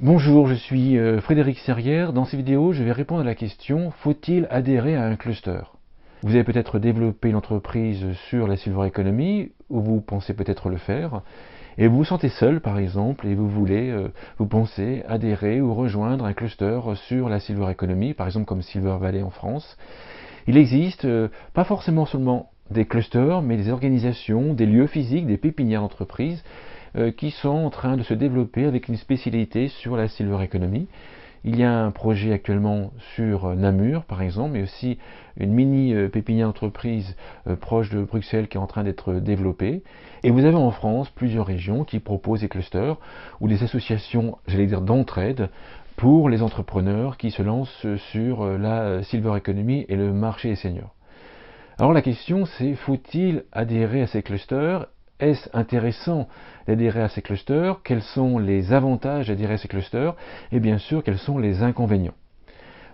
Bonjour, je suis Frédéric Serrière. Dans cette vidéo, je vais répondre à la question: faut-il adhérer à un cluster? Vous avez peut-être développé une entreprise sur la Silver Economy, ou vous pensez peut-être le faire, et vous vous sentez seul par exemple, et vous pensez adhérer ou rejoindre un cluster sur la Silver Economy, par exemple comme Silver Valley en France. Il existe pas forcément seulement des clusters, mais des organisations, des lieux physiques, des pépinières d'entreprises qui sont en train de se développer avec une spécialité sur la Silver Economy. Il y a un projet actuellement sur Namur, par exemple, mais aussi une mini pépinière d'entreprise proche de Bruxelles qui est en train d'être développée. Et vous avez en France plusieurs régions qui proposent des clusters ou des associations, j'allais dire, d'entraide pour les entrepreneurs qui se lancent sur la Silver Economy et le marché des seniors. Alors la question c'est: faut-il adhérer à ces clusters? Est-ce intéressant d'adhérer à ces clusters? Quels sont les avantages d'adhérer à ces clusters? Et bien sûr, quels sont les inconvénients?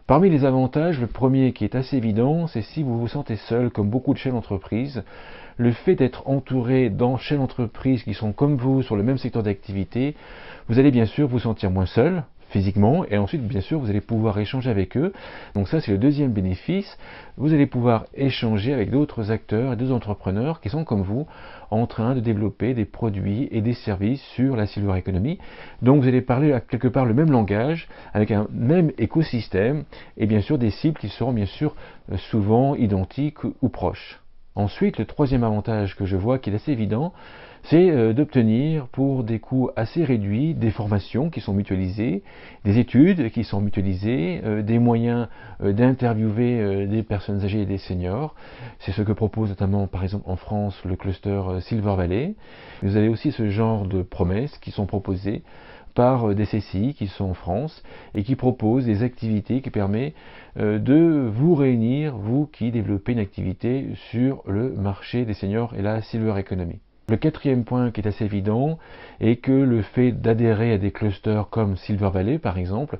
Parmi les avantages, le premier qui est assez évident, c'est si vous vous sentez seul, comme beaucoup de chefs d'entreprise, le fait d'être entouré chefs d'entreprise qui sont comme vous sur le même secteur d'activité, vous allez bien sûr vous sentir moins seul, physiquement, et ensuite bien sûr vous allez pouvoir échanger avec eux. Donc ça c'est le deuxième bénéfice, vous allez pouvoir échanger avec d'autres acteurs et d'autres entrepreneurs qui sont comme vous en train de développer des produits et des services sur la Silver Economy. Donc vous allez parler à quelque part le même langage, avec un même écosystème, et bien sûr des cibles qui seront bien sûr souvent identiques ou proches. Ensuite, le troisième avantage que je vois qui est assez évident, c'est d'obtenir pour des coûts assez réduits des formations qui sont mutualisées, des études qui sont mutualisées, des moyens d'interviewer des personnes âgées et des seniors. C'est ce que propose notamment par exemple en France le cluster Silver Valley. Vous avez aussi ce genre de promesses qui sont proposées par des CCI qui sont en France et qui proposent des activités qui permettent de vous réunir, vous qui développez une activité sur le marché des seniors et la Silver Economy. Le quatrième point qui est assez évident est que le fait d'adhérer à des clusters comme Silver Valley par exemple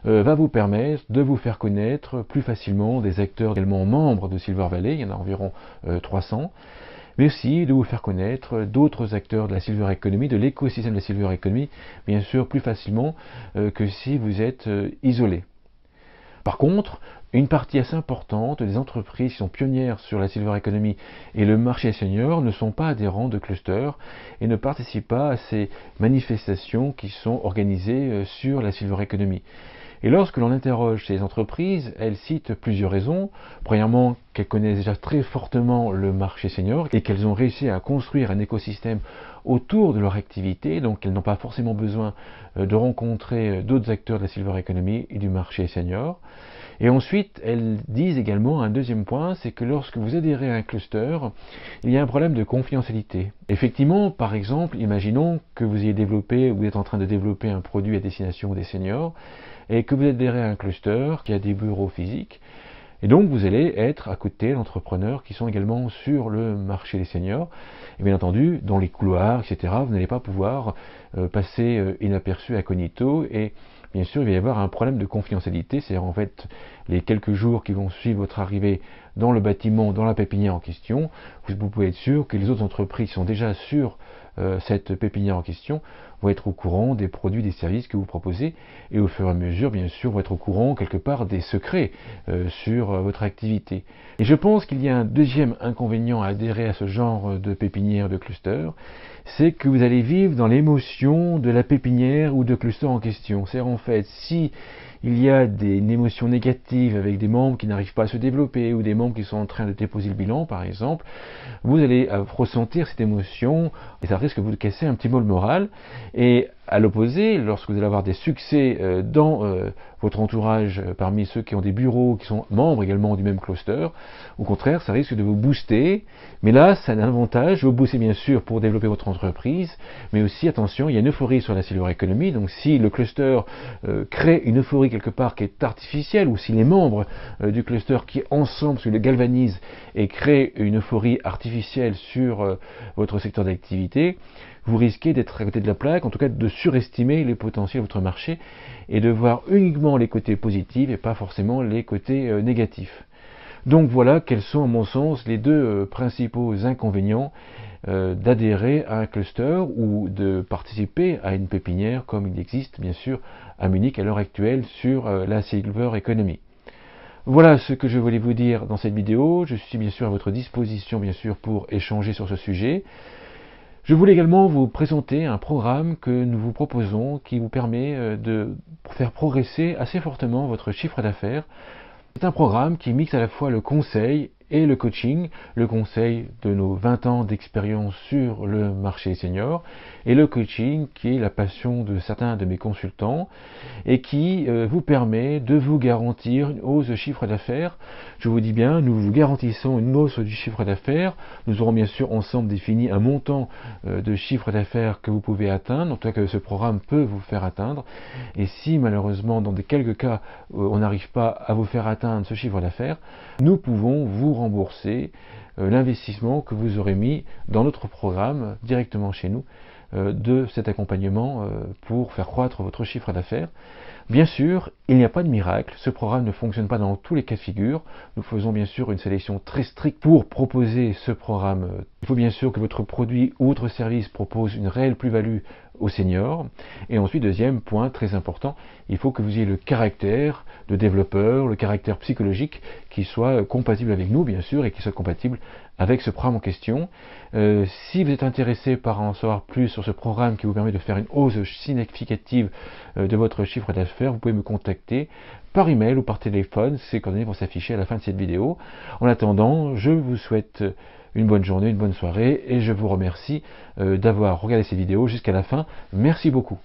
va vous permettre de vous faire connaître plus facilement des acteurs également membres de Silver Valley, il y en a environ 300, mais aussi de vous faire connaître d'autres acteurs de la Silver Economy, de l'écosystème de la Silver Economy, bien sûr plus facilement que si vous êtes isolé. Par contre, une partie assez importante des entreprises qui sont pionnières sur la Silver Economy et le marché senior ne sont pas adhérents de clusters et ne participent pas à ces manifestations qui sont organisées sur la Silver Economy. Et lorsque l'on interroge ces entreprises, elles citent plusieurs raisons. Premièrement, qu'elles connaissent déjà très fortement le marché senior et qu'elles ont réussi à construire un écosystème autour de leur activité, donc elles n'ont pas forcément besoin de rencontrer d'autres acteurs de la Silver Economy et du marché senior. Et ensuite, elles disent également un deuxième point, c'est que lorsque vous adhérez à un cluster, il y a un problème de confidentialité. Effectivement, par exemple, imaginons que vous ayez développé, ou vous êtes en train de développer un produit à destination des seniors, et que vous adhérez à un cluster qui a des bureaux physiques, et donc vous allez être à côté d'entrepreneurs qui sont également sur le marché des seniors, et bien entendu, dans les couloirs, etc., vous n'allez pas pouvoir passer inaperçu incognito, et bien sûr, il va y avoir un problème de confidentialité, c'est-à-dire en fait, les quelques jours qui vont suivre votre arrivée dans le bâtiment, dans la pépinière en question, vous pouvez être sûr que les autres entreprises qui sont déjà sur cette pépinière en question vont être au courant des produits, des services que vous proposez, et au fur et à mesure, bien sûr, vont être au courant quelque part des secrets sur votre activité. Et je pense qu'il y a un deuxième inconvénient à adhérer à ce genre de pépinière, de cluster, c'est que vous allez vivre dans l'émotion de la pépinière ou de cluster en question. C'est en fait, si il y a une émotion négative avec des membres qui n'arrivent pas à se développer ou des membres qui sont en train de déposer le bilan par exemple, vous allez ressentir cette émotion et ça risque de vous casser un petit peu le moral. Et à l'opposé, lorsque vous allez avoir des succès dans votre entourage parmi ceux qui ont des bureaux, qui sont membres également du même cluster, au contraire, ça risque de vous booster. Mais là, ça a un avantage, vous boostez bien sûr pour développer votre entreprise, mais aussi, attention, il y a une euphorie sur la Silver Economy, donc si le cluster crée une euphorie quelque part qui est artificielle, ou si les membres du cluster qui ensemble se le galvanisent et créent une euphorie artificielle sur votre secteur d'activité, vous risquez d'être à côté de la plaque, en tout cas de surestimer les potentiels de votre marché et de voir uniquement les côtés positifs et pas forcément les côtés négatifs. Donc voilà quels sont à mon sens les deux principaux inconvénients d'adhérer à un cluster ou de participer à une pépinière comme il existe bien sûr à Munich à l'heure actuelle sur la Silver Economy. Voilà ce que je voulais vous dire dans cette vidéo. Je suis bien sûr à votre disposition bien sûr pour échanger sur ce sujet. Je voulais également vous présenter un programme que nous vous proposons qui vous permet de faire progresser assez fortement votre chiffre d'affaires. C'est un programme qui mixe à la fois le conseil et le conseil de nos 20 ans d'expérience sur le marché senior, et le coaching qui est la passion de certains de mes consultants, et qui vous permet de vous garantir une hausse de chiffre d'affaires. Je vous dis bien, nous vous garantissons une hausse du chiffre d'affaires. Nous aurons bien sûr ensemble défini un montant de chiffre d'affaires que vous pouvez atteindre, en tout cas que ce programme peut vous faire atteindre. Et si malheureusement, dans quelques cas, on n'arrive pas à vous faire atteindre ce chiffre d'affaires, nous pouvons vous rembourser l'investissement que vous aurez mis dans notre programme directement chez nous de cet accompagnement pour faire croître votre chiffre d'affaires. Bien sûr, il n'y a pas de miracle, ce programme ne fonctionne pas dans tous les cas de figure. Nous faisons bien sûr une sélection très stricte pour proposer ce programme. Il faut bien sûr que votre produit ou votre service propose une réelle plus-value aux seniors. Et ensuite, deuxième point très important, il faut que vous ayez le caractère de développeur, le caractère psychologique qui soit compatible avec nous, bien sûr, et qui soit compatible avec ce programme en question. Si vous êtes intéressé par en savoir plus sur ce programme qui vous permet de faire une hausse significative de votre chiffre d'affaires, vous pouvez me contacter par email ou par téléphone. Ces coordonnées vont s'afficher à la fin de cette vidéo. En attendant, je vous souhaite une bonne journée, une bonne soirée, et je vous remercie d'avoir regardé cette vidéo jusqu'à la fin. Merci beaucoup.